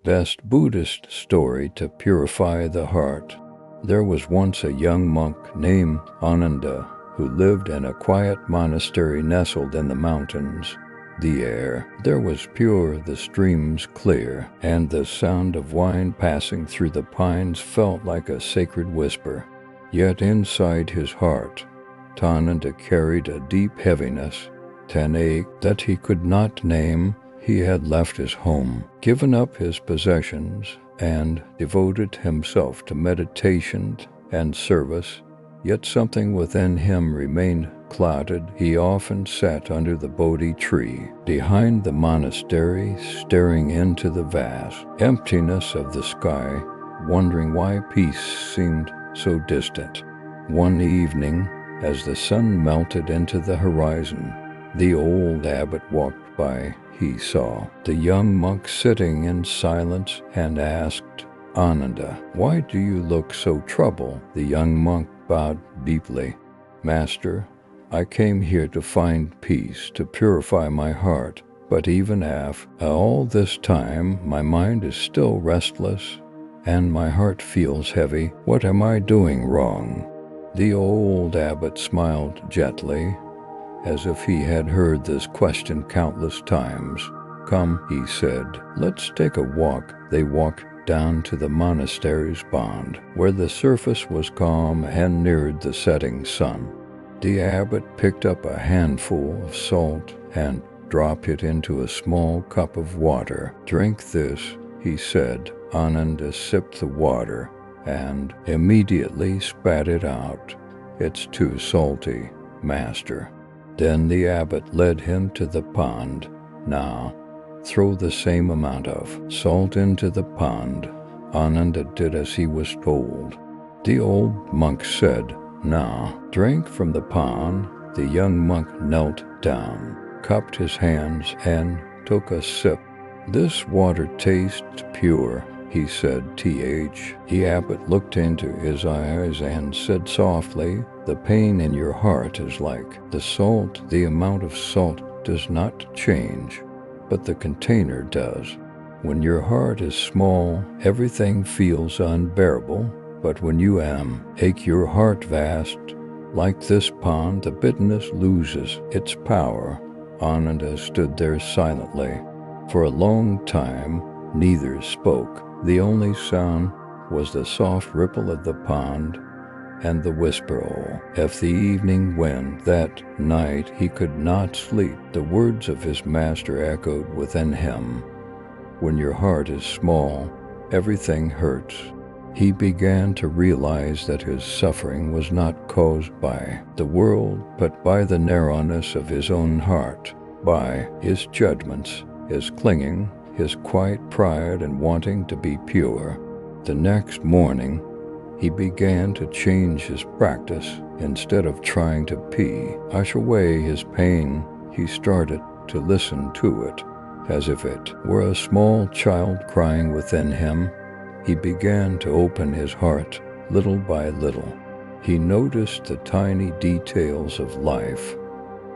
Best Buddhist story to purify the heart. There was once a young monk named Ananda who lived in a quiet monastery nestled in the mountains. The air there was pure, the streams clear, and the sound of wind passing through the pines felt like a sacred whisper. Yet inside his heart, Ananda carried a deep heaviness, an ache that he could not name. He had left his home, given up his possessions, and devoted himself to meditation and service, yet something within him remained clouded. He often sat under the Bodhi tree behind the monastery, staring into the vast emptiness of the sky, wondering why peace seemed so distant. One evening, as the sun melted into the horizon, the old abbot walked by. He saw the young monk sitting in silence and asked Ananda, "Why do you look so troubled?" The young monk bowed deeply. "Master, I came here to find peace, to purify my heart, but even after all this time, my mind is still restless and my heart feels heavy. What am I doing wrong?" The old abbot smiled gently, as if he had heard this question countless times. "Come," he said, "let's take a walk." They walked down to the monastery's pond, where the surface was calm and neared the setting sun. The abbot picked up a handful of salt and dropped it into a small cup of water. "Drink this," he said. Ananda sipped the water and immediately spat it out. "It's too salty, Master." Then the abbot led him to the pond. "Now, throw the same amount of salt into the pond." Ananda did as he was told. The old monk said, "Now, drink from the pond." The young monk knelt down, cupped his hands, and took a sip. "This water tastes pure," he said. The abbot looked into his eyes and said softly, "The pain in your heart is like the salt. The amount of salt does not change, but the container does. When your heart is small, everything feels unbearable, but when you make your heart vast, like this pond, the bitterness loses its power." Ananda stood there silently. For a long time, neither spoke. The only sound was the soft ripple of the pond and the whisper of the evening wind. That night he could not sleep. The words of his master echoed within him. When your heart is small, everything hurts. He began to realize that his suffering was not caused by the world, but by the narrowness of his own heart, by his judgments, his clinging, his quiet pride and wanting to be pure. The next morning, he began to change his practice. Instead of trying to push away his pain, he started to listen to it, as if it were a small child crying within him. He began to open his heart little by little. He noticed the tiny details of life,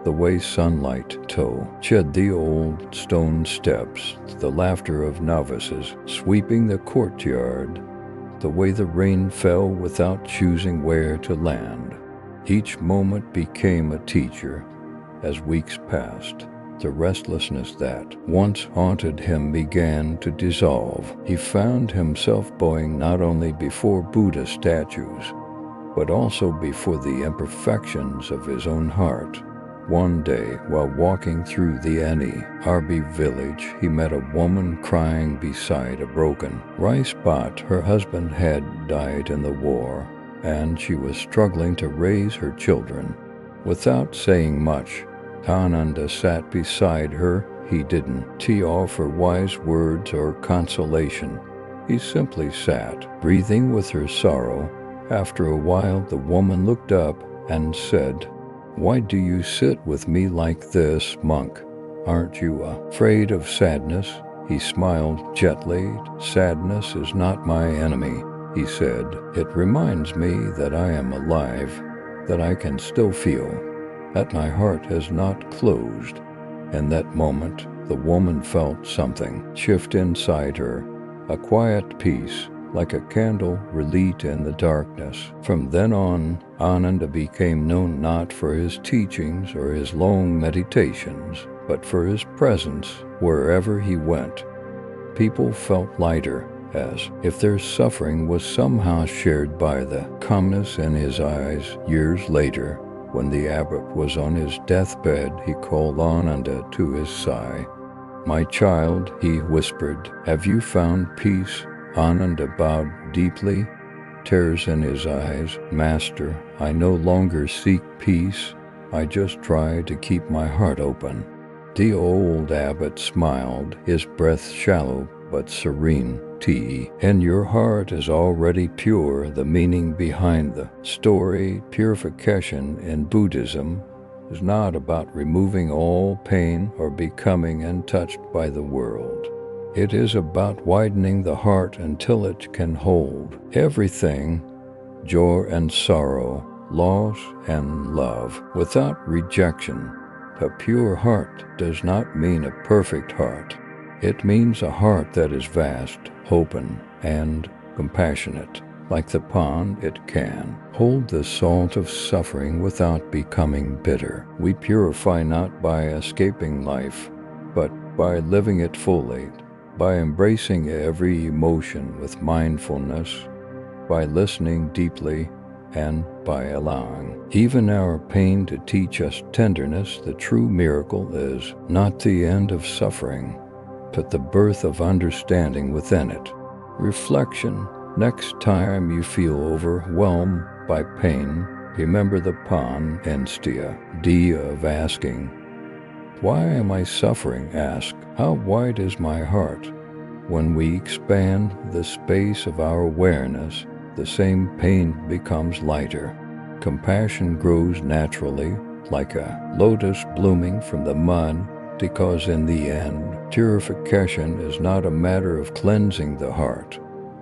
the way sunlight touched the old stone steps, the laughter of novices sweeping the courtyard, the way the rain fell without choosing where to land. Each moment became a teacher. As weeks passed, the restlessness that once haunted him began to dissolve. He found himself bowing not only before Buddha statues, but also before the imperfections of his own heart. One day, while walking through the Arby village, he met a woman crying beside a broken rice pot. Her husband had died in the war, and she was struggling to raise her children. Without saying much, Ananda sat beside her. He didn't offer wise words or consolation. He simply sat, breathing with her sorrow. After a while, the woman looked up and said, "Why do you sit with me like this, monk? Aren't you afraid of sadness?" He smiled gently. "Sadness is not my enemy," he said. "It reminds me that I am alive, that I can still feel, that my heart has not closed." In that moment, the woman felt something shift inside her. a quiet peace, like a candle relit in the darkness. From then on, Ananda became known not for his teachings or his long meditations, but for his presence wherever he went. People felt lighter, as if their suffering was somehow shared by the calmness in his eyes. Years later, when the abbot was on his deathbed, he called Ananda to his side. "My child," he whispered, "have you found peace?" Ananda bowed deeply, tears in his eyes. "Master, I no longer seek peace. I just try to keep my heart open." The old abbot smiled, his breath shallow but serene. "And your heart is already pure." The meaning behind the story, purification in Buddhism, is not about removing all pain or becoming untouched by the world. It is about widening the heart until it can hold everything: joy and sorrow, loss and love, without rejection. A pure heart does not mean a perfect heart. It means a heart that is vast, open, and compassionate. Like the pond, it can hold the salt of suffering without becoming bitter. We purify not by escaping life, but by living it fully, by embracing every emotion with mindfulness, by listening deeply, and by allowing even our pain to teach us tenderness. The true miracle is not the end of suffering, but the birth of understanding within it. Reflection: next time you feel overwhelmed by pain, remember the Pan Instia D of asking, "Why am I suffering?" Ask, "How wide is my heart?" When we expand the space of our awareness, the same pain becomes lighter. Compassion grows naturally, like a lotus blooming from the mud, because in the end, purification is not a matter of cleansing the heart.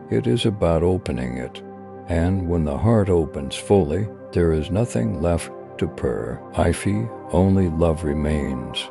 It is about opening it. And when the heart opens fully, there is nothing left to purify, only love remains.